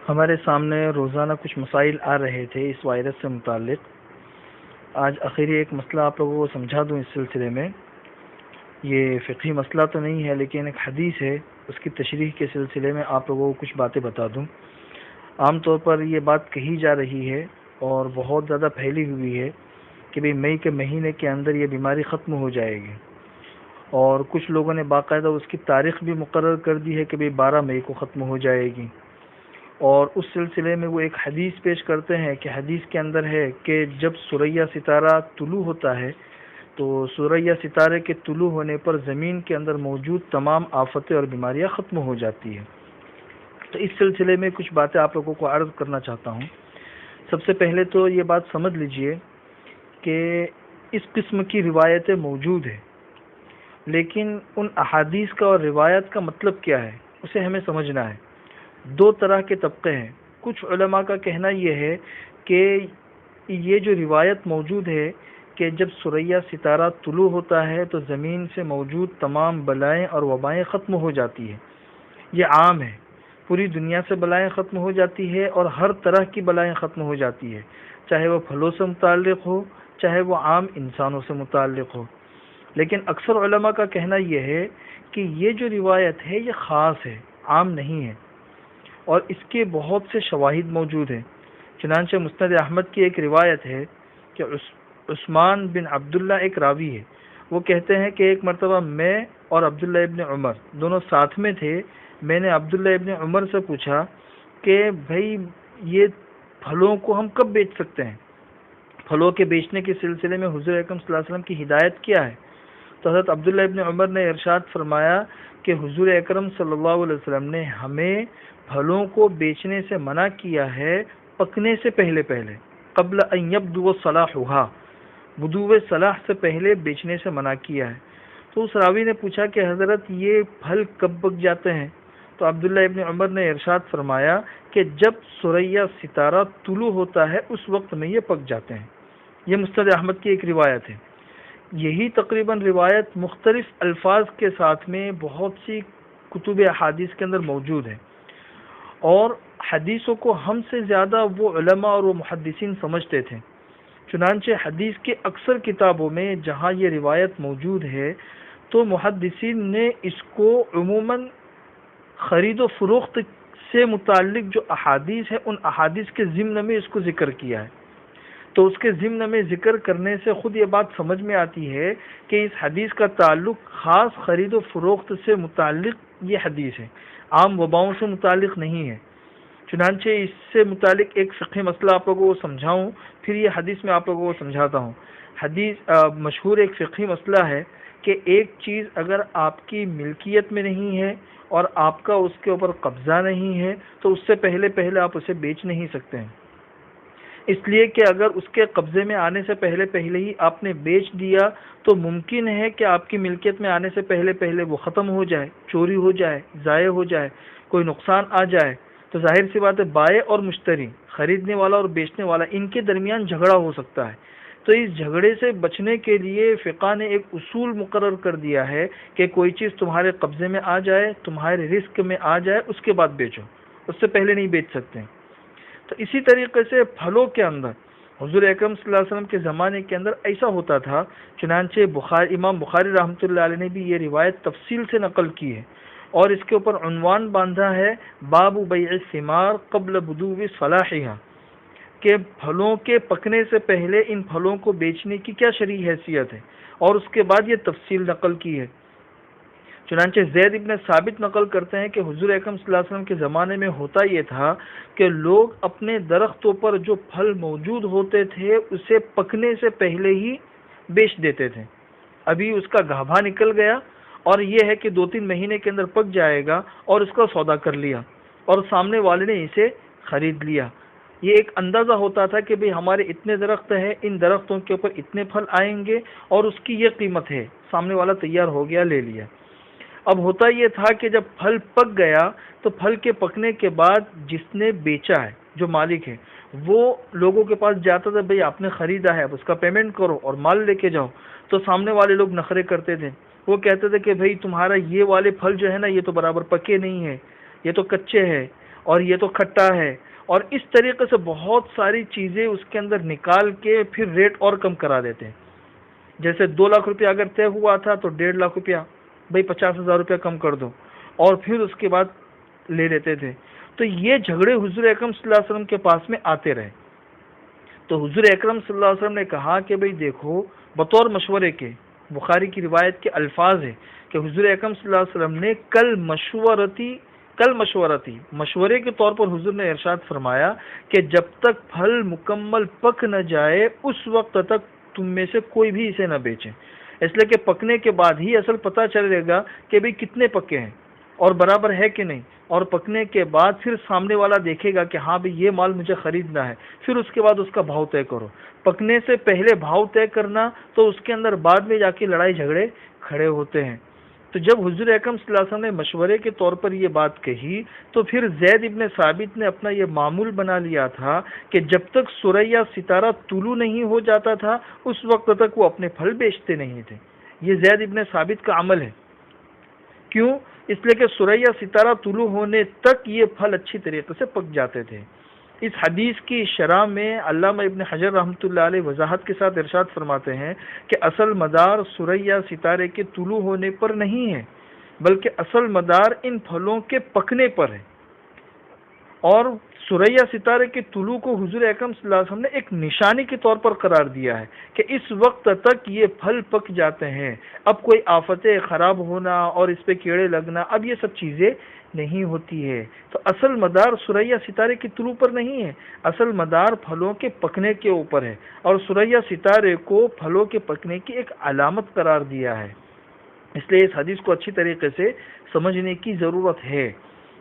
ہمارے سامنے روزانہ کچھ مسائل آ رہے تھے اس وائرس سے متعلق۔ آج آخری ایک مسئلہ آپ لوگوں کو سمجھا دوں اس سلسلے میں۔ یہ فقہی مسئلہ تو نہیں ہے لیکن ایک حدیث ہے، اس کی تشریح کے سلسلے میں آپ لوگوں کو کچھ باتیں بتا دوں۔ عام طور پر یہ بات کہی جا رہی ہے اور بہت زیادہ پھیلی ہوئی ہے کہ بھئی مئی کے مہینے کے اندر یہ بیماری ختم ہو جائے گی، اور کچھ لوگوں نے باقاعدہ اس کی تاریخ بھی مقرر کر دی ہے کہ بھئی 12 مئی کو ختم ہو جائے گی۔ اور اس سلسلے میں وہ ایک حدیث پیش کرتے ہیں کہ حدیث کے اندر ہے کہ جب سوریا ستارہ طلوع ہوتا ہے تو سوریا ستارے کے طلوع ہونے پر زمین کے اندر موجود تمام آفتیں اور بیماریاں ختم ہو جاتی ہیں۔ تو اس سلسلے میں کچھ باتیں آپ لوگوں کو عرض کرنا چاہتا ہوں۔ سب سے پہلے تو یہ بات سمجھ لیجئے کہ اس قسم کی روایتیں موجود ہیں، لیکن ان احادیث کا اور روایت کا مطلب کیا ہے اسے ہمیں سمجھنا ہے۔ دو طرح کے طبقے ہیں۔ کچھ علماء کا کہنا یہ ہے کہ یہ جو روایت موجود ہے کہ جب سوریا ستارہ طلوع ہوتا ہے تو زمین سے موجود تمام بلائیں اور وبائیں ختم ہو جاتی ہیں، یہ عام ہے، پوری دنیا سے بلائیں ختم ہو جاتی ہے اور ہر طرح کی بلائیں ختم ہو جاتی ہے، چاہے وہ پھلوں سے متعلق ہو چاہے وہ عام انسانوں سے متعلق ہو۔ لیکن اکثر علماء کا کہنا یہ ہے کہ یہ جو روایت ہے یہ خاص ہے، عام نہیں ہے، اور اس کے بہت سے شواہد موجود ہیں۔ چنانچہ مسند احمد کی ایک روایت ہے کہ عثمان بن عبداللہ ایک راوی ہے، وہ کہتے ہیں کہ ایک مرتبہ میں اور عبداللہ ابن عمر دونوں ساتھ میں تھے۔ میں نے عبداللہ ابن عمر سے پوچھا کہ بھائی یہ پھلوں کو ہم کب بیچ سکتے ہیں؟ پھلوں کے بیچنے کے سلسلے میں حضور اکرم صلی اللہ علیہ وسلم کی ہدایت کیا ہے؟ تو حضرت عبداللہ ابن عمر نے ارشاد فرمایا کہ حضور اکرم صلی اللہ علیہ وسلم نے ہمیں پھلوں کو بیچنے سے منع کیا ہے پکنے سے پہلے قبل ان یبدو صلاحھا، بدو صلاح سے پہلے بیچنے سے منع کیا ہے۔ تو اس راوی نے پوچھا کہ حضرت یہ پھل کب پک جاتے ہیں؟ تو عبداللہ ابن عمر نے ارشاد فرمایا کہ جب سوریا ستارہ طلوع ہوتا ہے اس وقت میں یہ پک جاتے ہیں۔ یہ مسند احمد کی ایک روایت ہے۔ یہی تقریباً روایت مختلف الفاظ کے ساتھ میں بہت سی کتب احادیث کے اندر موجود ہے، اور حدیثوں کو ہم سے زیادہ وہ علماء اور وہ محدثین سمجھتے تھے۔ چنانچہ حدیث کے اکثر کتابوں میں جہاں یہ روایت موجود ہے تو محدثین نے اس کو عموماً خرید و فروخت سے متعلق جو احادیث ہے ان احادیث کے ضمن میں اس کو ذکر کیا ہے۔ تو اس کے ضمن میں ذکر کرنے سے خود یہ بات سمجھ میں آتی ہے کہ اس حدیث کا تعلق خاص خرید و فروخت سے متعلق یہ حدیث ہے، عام وباؤں سے متعلق نہیں ہے۔ چنانچہ اس سے متعلق ایک فقہی مسئلہ آپ لوگوں کو سمجھاؤں، پھر یہ حدیث میں آپ لوگوں کو سمجھاتا ہوں۔ حدیث مشہور ایک فقہی مسئلہ ہے کہ ایک چیز اگر آپ کی ملکیت میں نہیں ہے اور آپ کا اس کے اوپر قبضہ نہیں ہے تو اس سے پہلے آپ اسے بیچ نہیں سکتے ہیں، اس لیے کہ اگر اس کے قبضے میں آنے سے پہلے ہی آپ نے بیچ دیا تو ممکن ہے کہ آپ کی ملکیت میں آنے سے پہلے وہ ختم ہو جائے، چوری ہو جائے، ضائع ہو جائے، کوئی نقصان آ جائے۔ تو ظاہر سی بات ہے بائع اور مشتری، خریدنے والا اور بیچنے والا، ان کے درمیان جھگڑا ہو سکتا ہے۔ تو اس جھگڑے سے بچنے کے لیے فقہ نے ایک اصول مقرر کر دیا ہے کہ کوئی چیز تمہارے قبضے میں آ جائے، تمہارے رزق میں آ جائے، اس کے بعد بیچو، اس سے پہلے نہیں بیچ سکتے۔ تو اسی طریقے سے پھلوں کے اندر حضور اکرم صلی اللہ علیہ وسلم کے زمانے کے اندر ایسا ہوتا تھا۔ چنانچہ امام بخاری رحمۃ اللہ علیہ نے بھی یہ روایت تفصیل سے نقل کی ہے اور اس کے اوپر عنوان باندھا ہے باب بیع الثمار قبل بدو صلاحها، کہ پھلوں کے پکنے سے پہلے ان پھلوں کو بیچنے کی کیا شرعی حیثیت ہے، اور اس کے بعد یہ تفصیل نقل کی ہے۔ چنانچہ زید ابن ثابت نقل کرتے ہیں کہ حضور اکرم صلی اللہ علیہ وسلم کے زمانے میں ہوتا یہ تھا کہ لوگ اپنے درختوں پر جو پھل موجود ہوتے تھے اسے پکنے سے پہلے ہی بیچ دیتے تھے۔ ابھی اس کا گھابا نکل گیا اور یہ ہے کہ 2-3 مہینے کے اندر پک جائے گا اور اس کا سودا کر لیا اور سامنے والے نے اسے خرید لیا۔ یہ ایک اندازہ ہوتا تھا کہ بھئی ہمارے اتنے درخت ہیں، ان درختوں کے اوپر اتنے پھل آئیں گے اور اس کی یہ قیمت ہے، سامنے والا تیار ہو گیا، لے لیا۔ اب ہوتا یہ تھا کہ جب پھل پک گیا تو پھل کے پکنے کے بعد جس نے بیچا ہے، جو مالک ہے، وہ لوگوں کے پاس جاتا تھا، بھئی آپ نے خریدا ہے، اب اس کا پیمنٹ کرو اور مال لے کے جاؤ۔ تو سامنے والے لوگ نخرے کرتے تھے، وہ کہتے تھے کہ بھئی تمہارا یہ والے پھل جو ہے نا یہ تو برابر پکے نہیں ہے، یہ تو کچے ہیں، اور یہ تو کھٹا ہے، اور اس طریقے سے بہت ساری چیزیں اس کے اندر نکال کے پھر ریٹ اور کم کرا دیتے ہیں۔ جیسے 2 لاکھ روپیہ اگر طے ہوا تھا تو 1.5 لاکھ روپیہ، بھائی 50,000 روپیہ کم کر دو، اور پھر اس کے بعد لے لیتے تھے۔ تو یہ جھگڑے حضور اکرم صلی اللہ علیہ وسلم کے پاس میں آتے رہے۔ تو حضور اکرم صلی اللہ علیہ وسلم نے کہا کہ بھئی دیکھو، بطور مشورے کے، بخاری کی روایت کے الفاظ ہے کہ حضور اکرم صلی اللہ علیہ وسلم نے کل مشورتی مشورے کے طور پر حضور نے ارشاد فرمایا کہ جب تک پھل مکمل پک نہ جائے اس وقت تک تم میں سے کوئی بھی اسے نہ بیچے، اس لیے کہ پکنے کے بعد ہی اصل پتہ چلے گا کہ بھئی کتنے پکے ہیں اور برابر ہے کہ نہیں، اور پکنے کے بعد پھر سامنے والا دیکھے گا کہ ہاں بھئی یہ مال مجھے خریدنا ہے، پھر اس کے بعد اس کا بھاؤ طے کرو۔ پکنے سے پہلے بھاؤ طے کرنا تو اس کے اندر بعد میں جا کے لڑائی جھگڑے کھڑے ہوتے ہیں۔ تو جب حضور اکرم صلی اللہ علیہ وسلم نے مشورے کے طور پر یہ بات کہی تو پھر زید ابن ثابت نے اپنا یہ معمول بنا لیا تھا کہ جب تک ثریا ستارہ طلوع نہیں ہو جاتا تھا اس وقت تک وہ اپنے پھل بیچتے نہیں تھے۔ یہ زید ابن ثابت کا عمل ہے۔ کیوں؟ اس لیے کہ ثریا ستارہ طلوع ہونے تک یہ پھل اچھی طریقے سے پک جاتے تھے۔ اس حدیث کی شرح میں علامہ ابن حجر رحمۃ اللہ علیہ وضاحت کے ساتھ ارشاد فرماتے ہیں کہ اصل مدار ثریا ستارے کے طلوع ہونے پر نہیں ہے، بلکہ اصل مدار ان پھلوں کے پکنے پر ہے، اور ثریا ستارے کے طلوع کو حضور اکرم صلی اللہ علیہ وسلم نے ایک نشانی کے طور پر قرار دیا ہے کہ اس وقت تک یہ پھل پک جاتے ہیں، اب کوئی آفتیں خراب ہونا اور اس پہ کیڑے لگنا اب یہ سب چیزیں نہیں ہوتی ہے۔ تو اصل مدار ثریا ستارے کے طلوع پر نہیں ہے، اصل مدار پھلوں کے پکنے کے اوپر ہے، اور ثریا ستارے کو پھلوں کے پکنے کی ایک علامت قرار دیا ہے۔ اس لیے اس حدیث کو اچھی طریقے سے سمجھنے کی ضرورت ہے،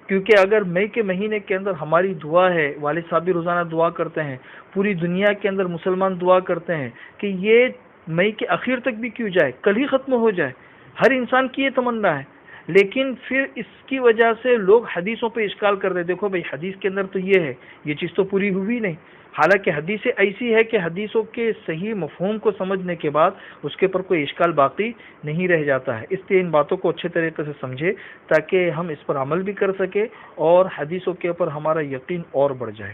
کیونکہ اگر مئی کے مہینے کے اندر ہماری دعا ہے، والد صاحب بھی روزانہ دعا کرتے ہیں، پوری دنیا کے اندر مسلمان دعا کرتے ہیں کہ یہ مئی کے اخیر تک بھی کیوں جائے، کل ہی ختم ہو جائے، ہر انسان کی یہ تمنا ہے، لیکن پھر اس کی وجہ سے لوگ حدیثوں پہ اشکال کر رہے، دیکھو بھائی حدیث کے اندر تو یہ ہے، یہ چیز تو پوری ہوئی نہیں، حالانکہ حدیث ایسی ہے کہ حدیثوں کے صحیح مفہوم کو سمجھنے کے بعد اس کے پر کوئی اشکال باقی نہیں رہ جاتا ہے۔ اس لیے ان باتوں کو اچھے طریقے سے سمجھے تاکہ ہم اس پر عمل بھی کر سکیں اور حدیثوں کے اوپر ہمارا یقین اور بڑھ جائے۔